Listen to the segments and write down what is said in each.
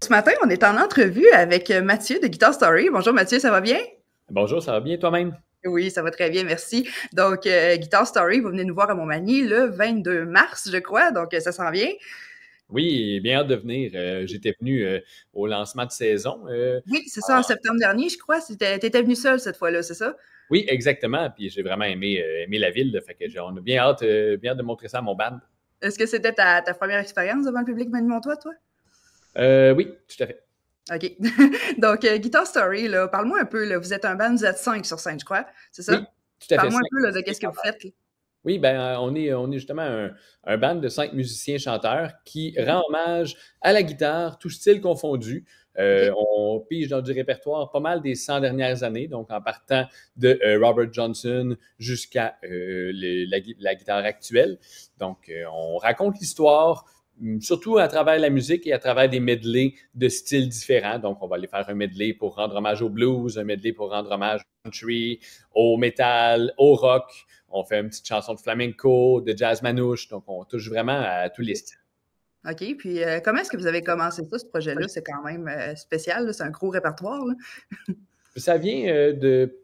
ce matin, on est en entrevue avec Mathieu de Guitar Story. Bonjour Mathieu, ça va bien? Bonjour, ça va bien toi-même? Oui, ça va très bien, merci. Donc, Guitar Story, vous venez nous voir à Montmagny le 22 mars, je crois, donc ça s'en vient. Oui, bien hâte de venir. J'étais venu au lancement de saison. Oui, c'est ça, en septembre dernier, je crois. T'étais venu seul cette fois-là, c'est ça? Oui, exactement. Puis j'ai vraiment aimé la ville. Là, fait que on a bien hâte de montrer ça à mon band. Est-ce que c'était ta première expérience devant le public Manu-Montois, toi? Oui, tout à fait. OK. Donc, Guitar Story, là, parle-moi un peu, là, vous êtes un band, vous êtes 5 sur scène, je crois, c'est Oui, ça? tout à fait. Parle-moi un Cinq peu là, de musiciens qu'est-ce que vous chanteurs. faites, là. Oui, ben on est justement un band de 5 musiciens-chanteurs qui Mhm. rend hommage à la guitare, tout style confondu. OK. On pige dans du répertoire pas mal des 100 dernières années, donc en partant de Robert Johnson jusqu'à la guitare actuelle. Donc, on raconte l'histoire, surtout à travers la musique et à travers des medleys de styles différents. Donc, on va aller faire un medley pour rendre hommage au blues, un medley pour rendre hommage au country, au metal, au rock. On fait une petite chanson de flamenco, de jazz manouche. Donc, on touche vraiment à tous les styles. OK, puis comment est-ce que vous avez commencé ça, ce projet-là? C'est quand même spécial, là, c'est un gros répertoire, là. Ça vient de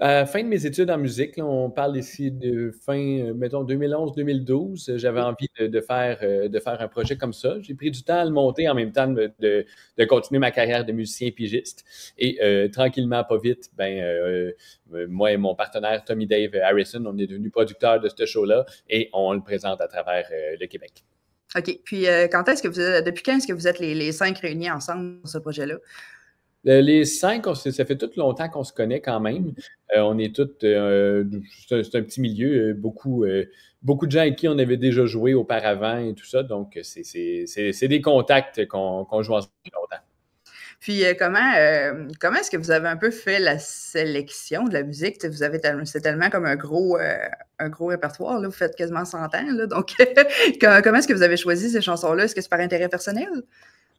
à la fin de mes études en musique. Là, on parle ici de fin, mettons, 2011-2012. J'avais OK. envie de faire un projet comme ça. J'ai pris du temps à le monter en même temps de continuer ma carrière de musicien pigiste. Et tranquillement, pas vite, moi et mon partenaire Tommy Dave Harrison, on est devenus producteurs de ce show-là et on le présente à travers le Québec. OK, puis depuis quand est-ce que vous êtes les 5 réunis ensemble pour ce projet-là? Les 5, ça fait tout longtemps qu'on se connaît quand même. On est tous, c'est un petit milieu, beaucoup de gens avec qui on avait déjà joué auparavant et tout ça. Donc, c'est des contacts qu'on joue ensemble depuis longtemps. Puis comment est-ce que vous avez un peu fait la sélection de la musique? Tu sais, c'est tellement comme un gros répertoire, là, vous faites quasiment 100 ans, là, donc comment est-ce que vous avez choisi ces chansons-là? Est-ce que c'est par intérêt personnel?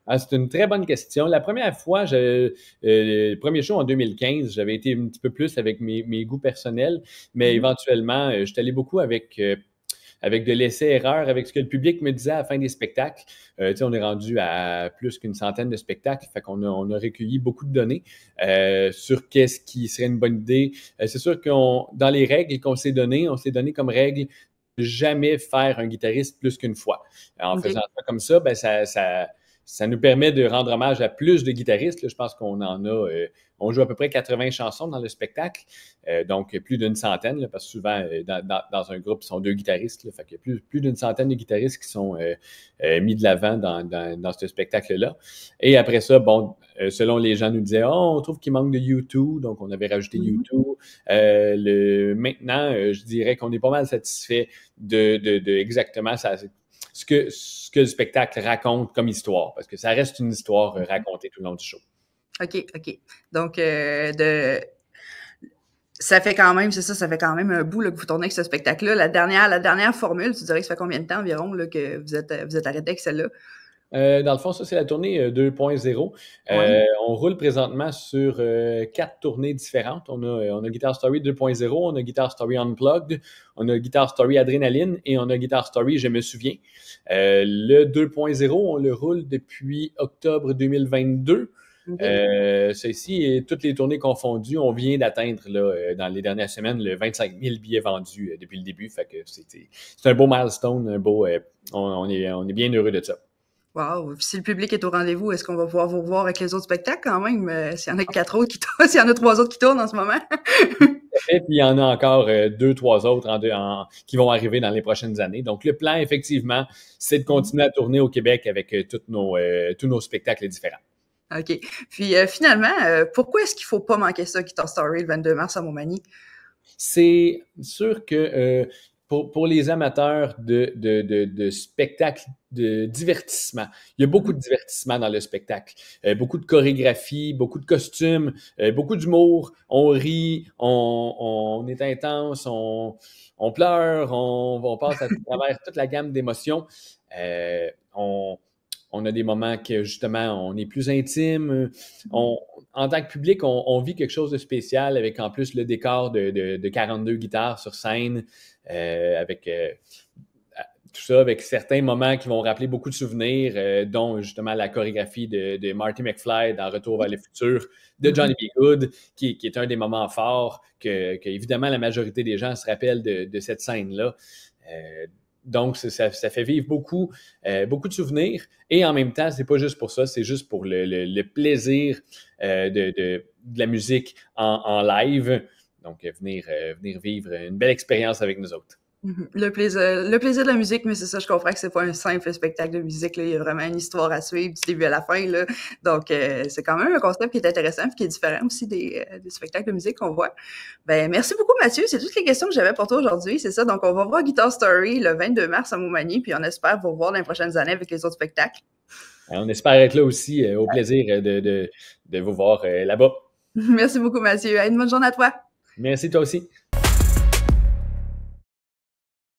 Ah, c'est une très bonne question. La première fois, le premier show en 2015, j'avais été un petit peu plus avec mes goûts personnels, mais Mhm. éventuellement, je suis allé beaucoup avec de l'essai-erreur, avec ce que le public me disait à la fin des spectacles. On est rendu à plus qu'une centaine de spectacles, fait qu'on on a recueilli beaucoup de données sur qu'est-ce qui serait une bonne idée. C'est sûr que dans les règles qu'on s'est données, on s'est donné comme règle de jamais faire un guitariste plus qu'une fois. En OK. faisant ça comme ça, ça nous permet de rendre hommage à plus de guitaristes. Là, je pense qu'on en a, on joue à peu près 80 chansons dans le spectacle, donc plus d'une centaine, là, parce que souvent, dans un groupe, ils sont 2 guitaristes. Là, fait qu'il y a plus d'une centaine de guitaristes qui sont mis de l'avant dans ce spectacle-là. Et après ça, bon, selon les gens nous disaient, oh, on trouve qu'il manque de U2, donc on avait rajouté Mhm. U2. Maintenant, je dirais qu'on est pas mal satisfait de exactement ça, ce que le spectacle raconte comme histoire, parce que ça reste une histoire racontée tout le long du show. OK, OK. Donc, ça fait quand même, c'est ça, ça fait quand même un bout là, que vous tournez avec ce spectacle-là. La dernière formule, tu dirais que ça fait combien de temps environ là, que vous êtes arrêté avec celle-là? Dans le fond, ça, c'est la tournée 2.0. Ouais. On roule présentement sur 4 tournées différentes. On a Guitar Story 2.0, on a Guitar Story Unplugged, on a Guitar Story Adrénaline et on a Guitar Story Je me souviens. Le 2.0, on le roule depuis octobre 2022. OK. Ceci et toutes les tournées confondues, on vient d'atteindre dans les dernières semaines le 25 000 billets vendus depuis le début. Fait que c'est un beau milestone, on est bien heureux de ça. Wow! Si le public est au rendez-vous, est-ce qu'on va pouvoir vous revoir avec les autres spectacles quand même? S'il y en a 4 autres qui tournent, s'il y en a 3 autres qui tournent en ce moment? Et puis, il y en a encore 2, 3 autres qui vont arriver dans les prochaines années. Donc, le plan, effectivement, c'est de continuer à tourner au Québec avec tous nos spectacles différents. OK. Puis finalement, pourquoi est-ce qu'il faut pas manquer ça, Guitar Story, le 22 mars à Montmagny? C'est sûr que pour les amateurs de spectacles de divertissement, il y a beaucoup Mhm. de divertissement dans le spectacle. Beaucoup de chorégraphie, beaucoup de costumes, beaucoup d'humour. On rit, on est intense, on pleure, on passe à travers toute la gamme d'émotions. Euh, on, on a des moments que justement on est plus intime. On, En tant que public, on vit quelque chose de spécial avec en plus le décor de 42 guitares sur scène, avec tout ça avec certains moments qui vont rappeler beaucoup de souvenirs, dont justement la chorégraphie de Marty McFly dans Retour vers le futur de Johnny B. Goode, qui est un des moments forts que évidemment la majorité des gens se rappellent de cette scène-là. Donc, ça fait vivre beaucoup de souvenirs. Et en même temps, c'est pas juste pour ça, c'est juste pour le plaisir de la musique en live. Donc, venir vivre une belle expérience avec nous autres. Le plaisir de la musique, mais c'est ça, je comprends que c'est pas un simple spectacle de musique, là. Il y a vraiment une histoire à suivre du début à la fin, là. Donc, c'est quand même un concept qui est intéressant et qui est différent aussi des spectacles de musique qu'on voit. Ben, merci beaucoup, Mathieu. C'est toutes les questions que j'avais pour toi aujourd'hui. C'est ça. Donc, on va voir Guitar Story le 22 mars à Montmagny, puis on espère vous revoir dans les prochaines années avec les autres spectacles. On espère être là aussi. Au plaisir de vous voir là-bas. Merci beaucoup, Mathieu. Une bonne journée à toi. Merci, toi aussi.